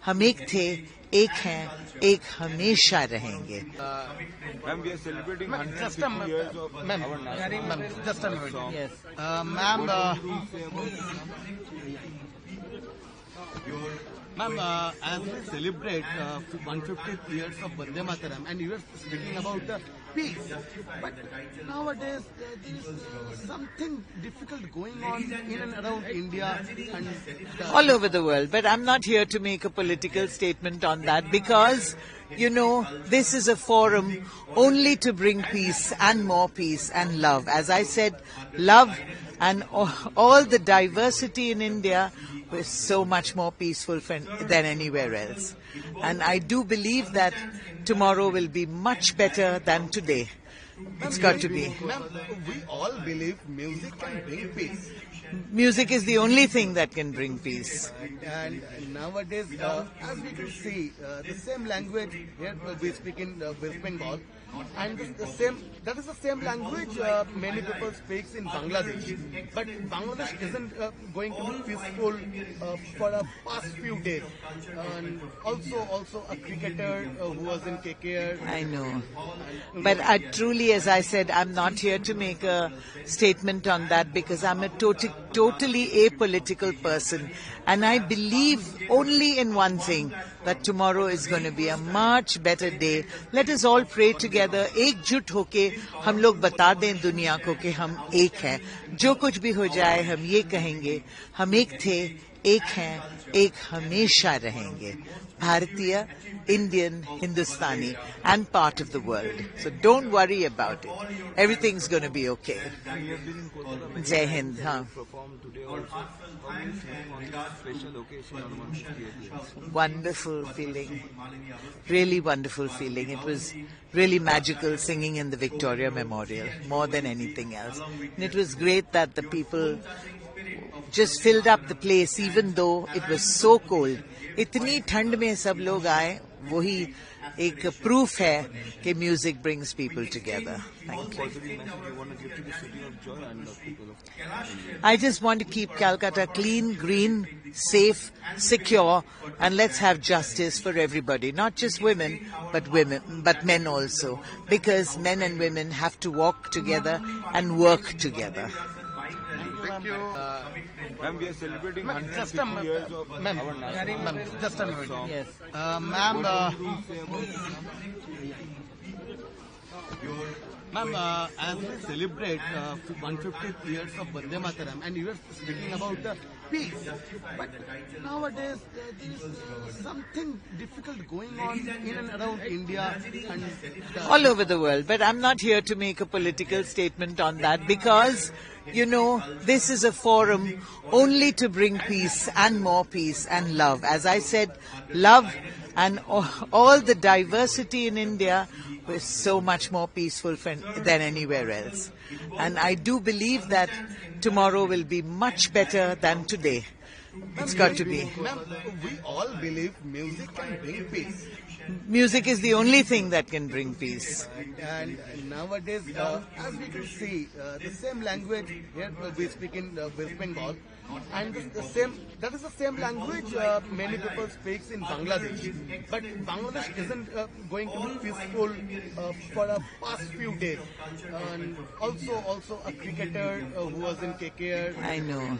हम एक थे, एक हैं, एक हमेशा रहेंगे. Ma'am, we are celebrating Just 150 years of ma'am, our national ma'am, just a minute. song. Yes. Ma'am, ma'am, as we celebrate 150th years of Vande Mataram, and you were speaking about peace, but nowadays there is something difficult going on in and around India and All over the world. But I'm not here to make a political statement on that because, you know, this is a forum only to bring peace and more peace and love. As I said, love and all the diversity in India is so much more peaceful than anywhere else. And I do believe that tomorrow will be much better than today. It's got to be. Ma'am, we all believe music can bring peace. Music is the only thing that can bring peace. And nowadays, as we can see, the same language here we speak in West Bengal, and that is the same language many people speak in Bangladesh. But Bangladesh isn't going to be peaceful for the past few days. And also a cricketer who was in KKR. I know. But truly, as I said, I'm not here to make a statement on that because I'm a totally apolitical person. And I believe only in one thing, that tomorrow is going to be a much better day. Let us all pray together. एकजुट होके हम लोग बता दें दुनिया को कि हम एक हैं. जो कुछ भी हो जाए हम ये कहेंगे, हम एक थे, एक हैं, एक हमेशा रहेंगे. Bharatiya, Indian, Hindustani, and part of the world. So don't worry about it. Everything's going to be okay. Jai Hind. Perform today also. How do you feel on this special occasion on 158 years? Wonderful feeling. Really wonderful feeling. It was really magical singing in the Victoria Memorial, more than anything else. And it was great that the people just filled up the place even though it was so cold. इतनी ठंड में सब लोग आए, वही एक proof है कि music brings people together. Thank you. I just want to keep Calcutta clean, green, safe, secure, and let's have justice for everybody, not just women, but men also, because men and women have to walk together and work together. Thank you. Ma'am, we are celebrating Just 150 years of our national just a minute. song. Yes. Ma'am, ma'am, as we celebrate 150th years of Vande Mataram, and you were speaking about peace, but nowadays there is something difficult going on in and around India and All over the world. But I'm not here to make a political statement on that because, you know, this is a forum only to bring peace and more peace and love. As I said, love and all the diversity in India is so much more peaceful than anywhere else. And I do believe that tomorrow will be much better than today. It's got to be. Ma'am, we all believe music can bring peace. Music is the only thing that can bring peace. And nowadays, as we can see, the same language here we speak in West Bengal, and that is the same language many people speak in Bangladesh. But Bangladesh isn't going to be peaceful for the past few days. And also a cricketer who was in KKR. I know.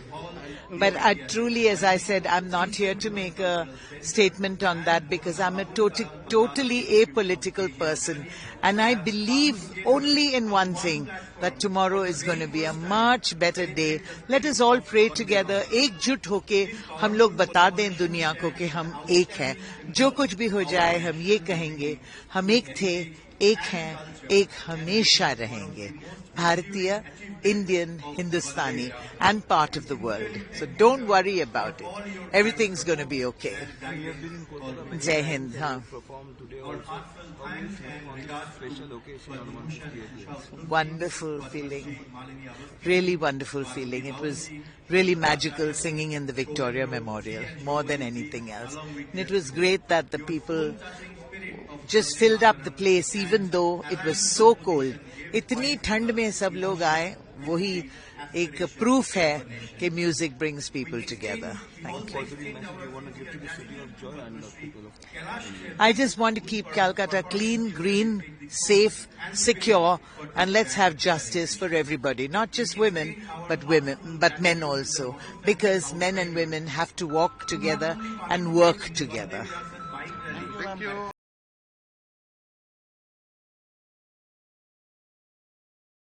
But truly, as I said, I'm not here to make a statement on that because I'm a totally apolitical person. And I believe only in one thing, that tomorrow is going to be a much better day. Let us all pray together. एकजुट होके हम लोग बता दें दुनिया को कि हम एक हैं. जो कुछ भी हो जाए हम ये कहेंगे, हम एक थे, एक हैं, एक हमेशा रहेंगे. Bharatiya, Indian, Hindustani, and part of the world. So don't worry about it. Everything's going to be okay. Jai Hind. Perform today also. How do you feel on this special occasion on 158 years? Wonderful feeling. Really wonderful feeling. It was really magical singing in the Victoria Memorial, more than anything else. And it was great that the people just filled up the place even though it was so cold. इतनी ठंड में सब लोग आए, वही एक proof है कि music brings people together. Thank you. Positive message you want to give to the city of joy and the people of India? I just want to keep Calcutta clean, green, safe, secure, and let's have justice for everybody, not just women, but men also, because men and women have to walk together and work together. Thank you.